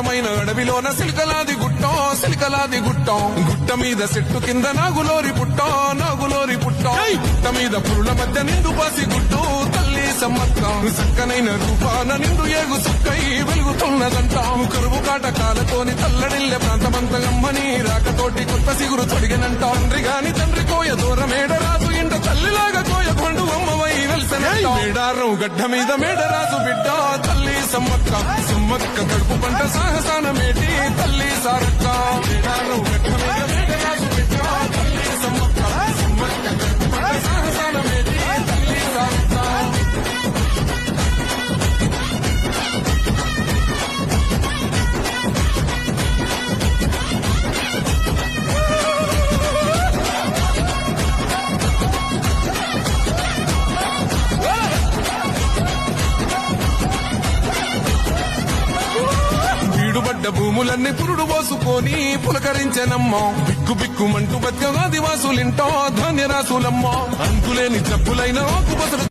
అందమైన అడవిలోన సిలికలాది గుట్టం గుట్ట మీద చెట్టు కింద నాగులోరి పుట్టో పుట్ట మీద పురుల మధ్య నిండు పాసి గుట్టు తల్లి సమ్మక్క చక్కనైన రూపాన నిండు ఏగు సుక్కై వెలుగుతున్నదంట కరువు కాటకాలతోని తల్లడిల్లె ప్రాంతమంత గమ్మని రాకతోటి కొత్త సిగురు తొడిగినంట తండ్రి కోయ దూరమేడరాజు ఇంట తల్లిలాగా కోయ కొండు అమ్మవై వెల్సనంట మేడారం గడ్డ మీద మేడరాజు బిడ్డ తల్లి సమ్మక్క కడుపు పంట సాహసాన మేటి తల్లి సారక్క మేడారం గడ్డ మీద మేడరాజు బిడ్డ తల్లి సమ్మక్క కడుపు పంట సాహసాన మేటి తల్లి సారక్క పడ్డ భూములన్నీ పురుడు పోసుకొని పులకరించెనమ్మో బిక్కు మంటూ బతిక ఆదివాసులింటో ధాన్యరాసులమ్మో అంతులేని జబ్బులైన ఆకుపసలు